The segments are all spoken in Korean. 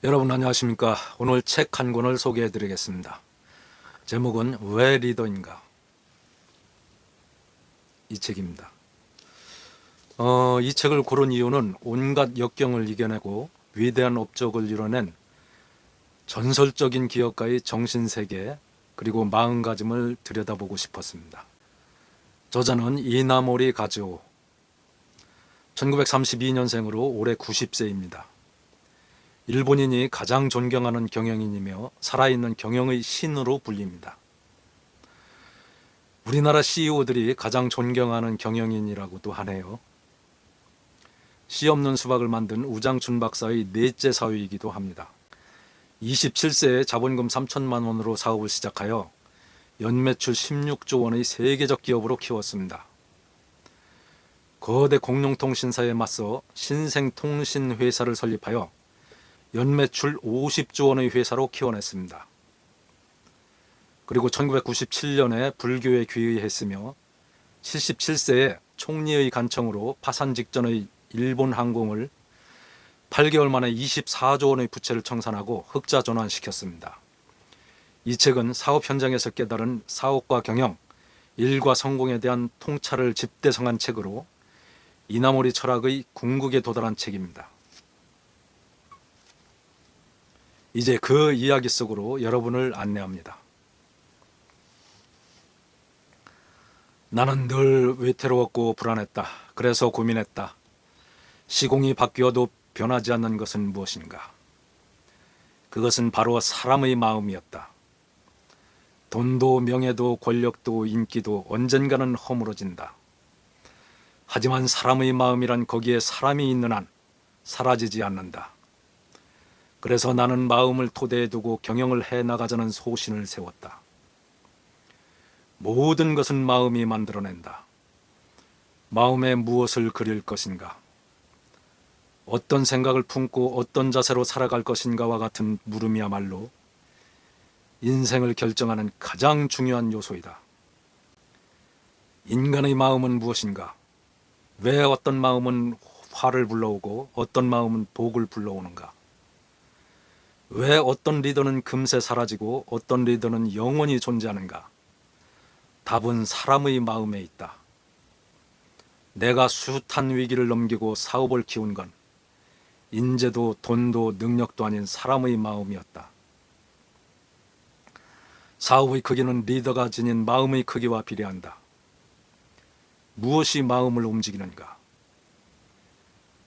여러분 안녕하십니까? 오늘 책 한 권을 소개해 드리겠습니다. 제목은 왜 리더인가? 이 책입니다. 이 책을 고른 이유는 온갖 역경을 이겨내고 위대한 업적을 이뤄낸 전설적인 기업가의 정신세계 그리고 마음가짐을 들여다보고 싶었습니다. 저자는 이나모리 가즈오, 1932년생으로 올해 90세입니다. 일본인이 가장 존경하는 경영인이며 살아있는 경영의 신으로 불립니다. 우리나라 CEO들이 가장 존경하는 경영인이라고도 하네요. 씨 없는 수박을 만든 우장춘 박사의 넷째 사위이기도 합니다. 27세에 자본금 3천만 원으로 사업을 시작하여 연매출 16조 원의 세계적 기업으로 키웠습니다. 거대 공룡통신사에 맞서 신생통신회사를 설립하여 연매출 50조 원의 회사로 키워냈습니다. 그리고 1997년에 불교에 귀의했으며 77세에 총리의 간청으로 파산 직전의 일본 항공을 8개월 만에 24조 원의 부채를 청산하고 흑자 전환시켰습니다. 이 책은 사업 현장에서 깨달은 사업과 경영, 일과 성공에 대한 통찰을 집대성한 책으로 이나모리 철학의 궁극에 도달한 책입니다. 이제 그 이야기 속으로 여러분을 안내합니다. 나는 늘 외로웠고 불안했다. 그래서 고민했다. 시공이 바뀌어도 변하지 않는 것은 무엇인가? 그것은 바로 사람의 마음이었다. 돈도 명예도 권력도 인기도 언젠가는 허물어진다. 하지만 사람의 마음이란 거기에 사람이 있는 한 사라지지 않는다. 그래서 나는 마음을 토대에 두고 경영을 해나가자는 소신을 세웠다. 모든 것은 마음이 만들어낸다. 마음에 무엇을 그릴 것인가? 어떤 생각을 품고 어떤 자세로 살아갈 것인가와 같은 물음이야말로 인생을 결정하는 가장 중요한 요소이다. 인간의 마음은 무엇인가? 왜 어떤 마음은 화를 불러오고 어떤 마음은 복을 불러오는가? 왜 어떤 리더는 금세 사라지고 어떤 리더는 영원히 존재하는가? 답은 사람의 마음에 있다. 내가 숱한 위기를 넘기고 사업을 키운 건 인재도 돈도 능력도 아닌 사람의 마음이었다. 사업의 크기는 리더가 지닌 마음의 크기와 비례한다. 무엇이 마음을 움직이는가?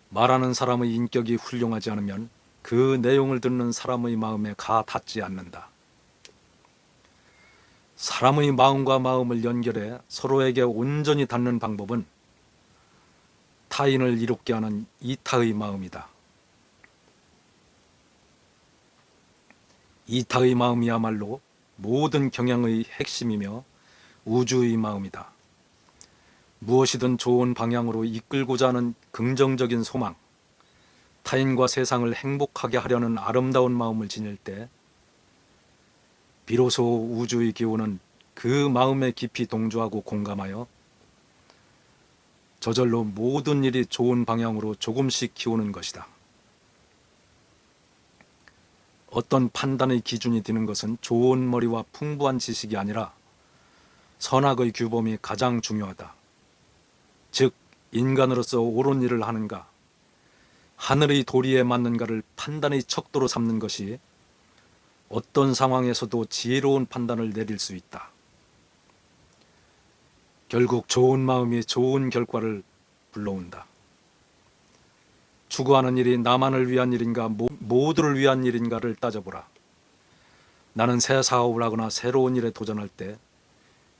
말하는 사람의 인격이 훌륭하지 않으면 그 내용을 듣는 사람의 마음에 가 닿지 않는다. 사람의 마음과 마음을 연결해 서로에게 온전히 닿는 방법은 타인을 이롭게 하는 이타의 마음이다. 이타의 마음이야말로 모든 경영의 핵심이며 우주의 마음이다. 무엇이든 좋은 방향으로 이끌고자 하는 긍정적인 소망, 타인과 세상을 행복하게 하려는 아름다운 마음을 지닐 때 비로소 우주의 기운은 그 마음에 깊이 동조하고 공감하여 저절로 모든 일이 좋은 방향으로 조금씩 기우는 것이다. 어떤 판단의 기준이 되는 것은 좋은 머리와 풍부한 지식이 아니라 선악의 규범이 가장 중요하다. 즉, 인간으로서 옳은 일을 하는가, 하늘의 도리에 맞는가를 판단의 척도로 삼는 것이 어떤 상황에서도 지혜로운 판단을 내릴 수 있다. 결국 좋은 마음이 좋은 결과를 불러온다. 추구하는 일이 나만을 위한 일인가 모두를 위한 일인가를 따져보라. 나는 새 사업을 하거나 새로운 일에 도전할 때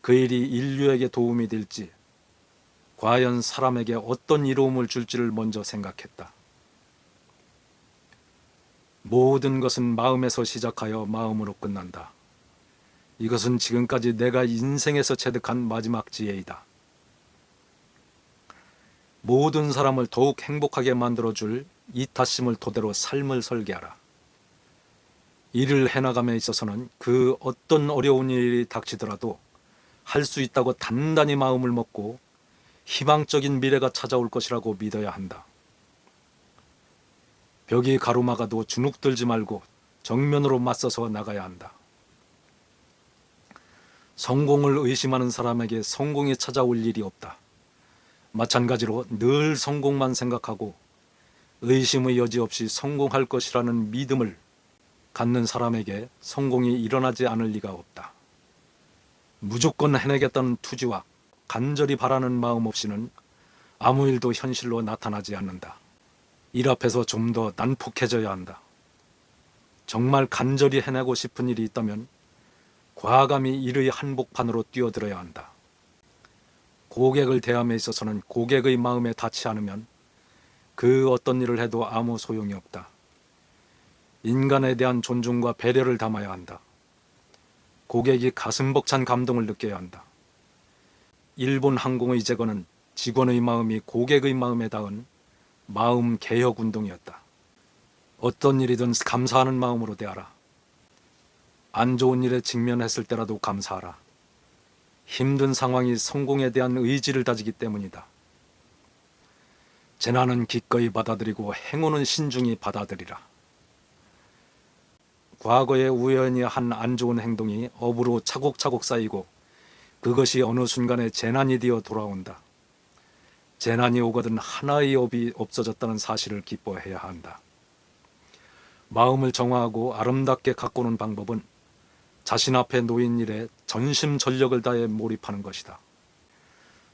그 일이 인류에게 도움이 될지, 과연 사람에게 어떤 이로움을 줄지를 먼저 생각했다. 모든 것은 마음에서 시작하여 마음으로 끝난다. 이것은 지금까지 내가 인생에서 체득한 마지막 지혜이다. 모든 사람을 더욱 행복하게 만들어줄 이타심을 토대로 삶을 설계하라. 일을 해나감에 있어서는 그 어떤 어려운 일이 닥치더라도 할 수 있다고 단단히 마음을 먹고 희망적인 미래가 찾아올 것이라고 믿어야 한다. 벽이 가로막아도 주눅들지 말고 정면으로 맞서서 나가야 한다. 성공을 의심하는 사람에게 성공이 찾아올 일이 없다. 마찬가지로 늘 성공만 생각하고 의심의 여지 없이 성공할 것이라는 믿음을 갖는 사람에게 성공이 일어나지 않을 리가 없다. 무조건 해내겠다는 투지와 간절히 바라는 마음 없이는 아무 일도 현실로 나타나지 않는다. 일 앞에서 좀 더 난폭해져야 한다. 정말 간절히 해내고 싶은 일이 있다면 과감히 일의 한복판으로 뛰어들어야 한다. 고객을 대함에 있어서는 고객의 마음에 닿지 않으면 그 어떤 일을 해도 아무 소용이 없다. 인간에 대한 존중과 배려를 담아야 한다. 고객이 가슴 벅찬 감동을 느껴야 한다. 일본 항공의 재건은 직원의 마음이 고객의 마음에 닿은 마음 개혁 운동이었다. 어떤 일이든 감사하는 마음으로 대하라. 안 좋은 일에 직면했을 때라도 감사하라. 힘든 상황이 성공에 대한 의지를 다지기 때문이다. 재난은 기꺼이 받아들이고 행운은 신중히 받아들이라. 과거에 우연히 한 안 좋은 행동이 업으로 차곡차곡 쌓이고 그것이 어느 순간에 재난이 되어 돌아온다. 재난이 오거든 하나의 업이 없어졌다는 사실을 기뻐해야 한다. 마음을 정화하고 아름답게 가꾸는 방법은 자신 앞에 놓인 일에 전심전력을 다해 몰입하는 것이다.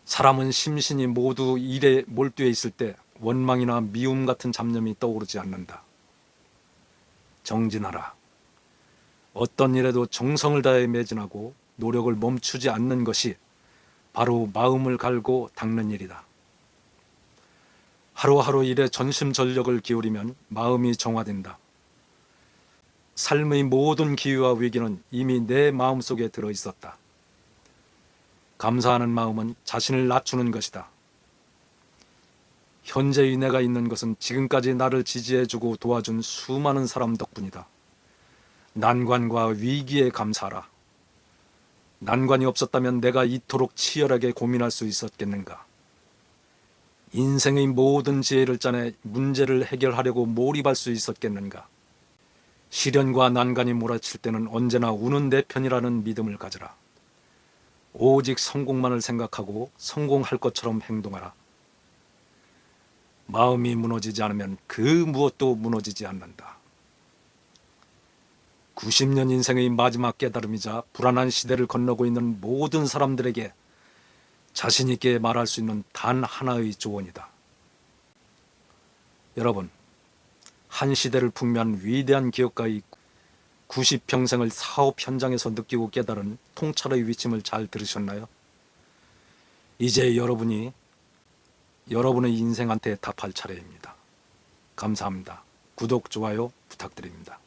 사람은 심신이 모두 일에 몰두해 있을 때 원망이나 미움 같은 잡념이 떠오르지 않는다. 정진하라. 어떤 일에도 정성을 다해 매진하고 노력을 멈추지 않는 것이 바로 마음을 갈고 닦는 일이다. 하루하루 일에 전심전력을 기울이면 마음이 정화된다. 삶의 모든 기회와 위기는 이미 내 마음속에 들어있었다. 감사하는 마음은 자신을 낮추는 것이다. 현재의 내가 있는 것은 지금까지 나를 지지해주고 도와준 수많은 사람 덕분이다. 난관과 위기에 감사하라. 난관이 없었다면 내가 이토록 치열하게 고민할 수 있었겠는가? 인생의 모든 지혜를 짜내 문제를 해결하려고 몰입할 수 있었겠는가? 시련과 난관이 몰아칠 때는 언제나 우는 내 편이라는 믿음을 가져라. 오직 성공만을 생각하고 성공할 것처럼 행동하라. 마음이 무너지지 않으면 그 무엇도 무너지지 않는다. 90년 인생의 마지막 깨달음이자 불안한 시대를 건너고 있는 모든 사람들에게 자신 있게 말할 수 있는 단 하나의 조언이다. 여러분, 한 시대를 풍미한 위대한 기업가의 90평생을 사업 현장에서 느끼고 깨달은 통찰의 위침을 잘 들으셨나요? 이제 여러분이 여러분의 인생한테 답할 차례입니다. 감사합니다. 구독, 좋아요 부탁드립니다.